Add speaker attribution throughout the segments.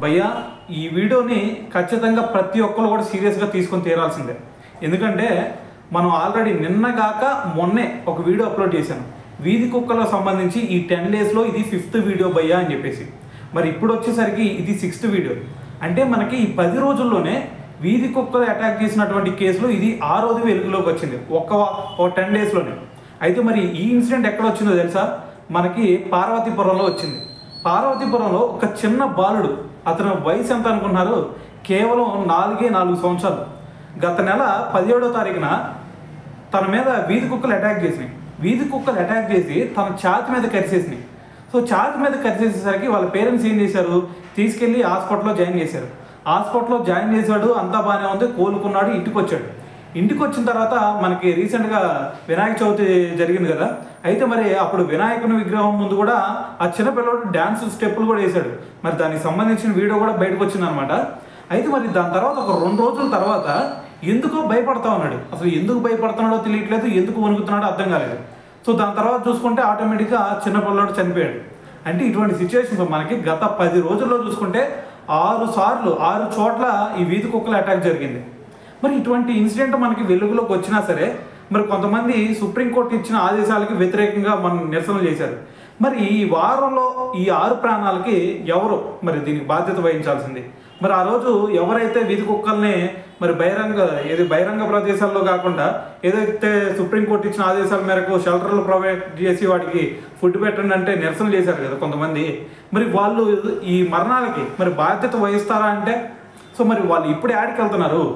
Speaker 1: భయ్యా ఈ వీడియోని ఖచ్చితంగా ప్రతి ఒక్కరు కూడా సీరియస్గా తీసుకొని తీరాల్సిందే. ఎందుకంటే మనం ఆల్రెడీ నిన్నగాక మొన్నే ఒక వీడియో అప్లోడ్ చేశాను వీధి కుక్కలకు సంబంధించి. ఈ 10 డేస్లో ఇది 5th వీడియో భయ్యా అని చెప్పేసి. మరి ఇప్పుడు వచ్చేసరికి ఇది 6th వీడియో. అంటే మనకి ఈ 10 రోజుల్లోనే వీధి కుక్కలు అటాక్ చేసినటువంటి కేసులు ఇది 6వ వెలుగులోకి వచ్చింది ఒక 10 డేస్లోనే. అయితే మరి ఈ ఇన్సిడెంట్ ఎక్కడ వచ్చిందో తెలుసా? మనకి పార్వతీపురంలో వచ్చింది. పార్వతీపురంలో ఒక చిన్న బాలుడు, అతని వయసు ఎంత అనుకున్నారు? కేవలం 4 సంవత్సరాలు. గత నెల 17వ తారీఖున తన మీద వీధి కుక్కలు అటాక్ చేసినాయి. వీధి కుక్కలు అటాక్ చేసి తన ఛాతి మీద కరిసేసినాయి. సో ఛాతి మీద కరిసేసేసరికి వాళ్ళ పేరెంట్స్ ఏం చేశారు? తీసుకెళ్ళి హాస్పిటల్లో జాయిన్ చేశారు. హాస్పిటల్లో జాయిన్ చేశాడు, అంతా బాగానే ఉంది, కోలుకున్నాడు, ఇంటికి వచ్చాడు. ఇంటికి వచ్చిన తర్వాత మనకి రీసెంట్గా వినాయక చవితి జరిగింది కదా. అయితే మరి అప్పుడు వినాయకుని విగ్రహం ముందు కూడా ఆ చిన్నపిల్లడు డ్యాన్స్ స్టెప్పులు కూడా వేశాడు. మరి దానికి సంబంధించిన వీడియో కూడా బయటకు వచ్చిందనమాట. అయితే మరి దాని తర్వాత ఒక 2 రోజుల తర్వాత ఎందుకో భయపడతా ఉన్నాడు. అసలు ఎందుకు భయపడుతున్నాడో తెలియట్లేదు, ఎందుకు వణుకుతున్నాడో అర్థం కాలేదు. సో దాని తర్వాత చూసుకుంటే ఆటోమేటిక్గా చిన్నపిల్లడు చనిపోయాడు. అంటే ఇటువంటి సిచ్యువేషన్స్ మనకి గత 10 రోజుల్లో చూసుకుంటే 6 చోట్ల ఈ వీధి కుక్కల అటాక్ జరిగింది. మరి ఇటువంటి ఇన్సిడెంట్ మనకి వెలుగులోకి వచ్చినా సరే మరి కొంతమంది సుప్రీంకోర్టు ఇచ్చిన ఆదేశాలకి వ్యతిరేకంగా మనం నిరసనలు చేశారు. మరి ఈ వారంలో ఈ 6 ప్రాణాలకి ఎవరు మరి దీనికి బాధ్యత వహించాల్సింది? మరి ఆ రోజు ఎవరైతే వీధి కుక్కల్ని మరి బహిరంగ ప్రదేశాల్లో కాకుండా ఏదైతే సుప్రీంకోర్టు ఇచ్చిన ఆదేశాల మేరకు షెల్టర్లు ప్రొవైడ్ చేసి వాటికి ఫుడ్ పెట్టండి అంటే నిరసన చేశారు కదా కొంతమంది. మరి వాళ్ళు ఈ మరణాలకి మరి బాధ్యత వహిస్తారా అంటే? సో మరి వాళ్ళు ఇప్పుడే యాడికి వెళ్తున్నారు?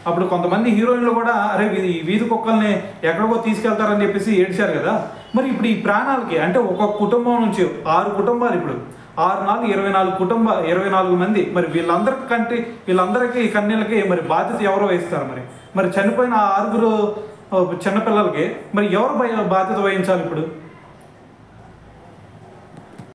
Speaker 1: అప్పుడు కొంతమంది హీరోయిన్లు కూడా అరే ఈ వీధి కుక్కల్ని ఎక్కడికో తీసుకెళ్తారని చెప్పేసి ఏడ్చారు కదా. మరి ఇప్పుడు ఈ ప్రాణాలకి అంటే ఒక కుటుంబం నుంచి 6 కుటుంబాలు, ఇప్పుడు 6 24 మంది, మరి వీళ్ళందరికీ కన్నీళ్ళకి మరి బాధ్యత ఎవరో వహిస్తారు? మరి చనిపోయిన 6 చిన్నపిల్లలకి మరి ఎవరు బాధ్యత వహించాలి ఇప్పుడు?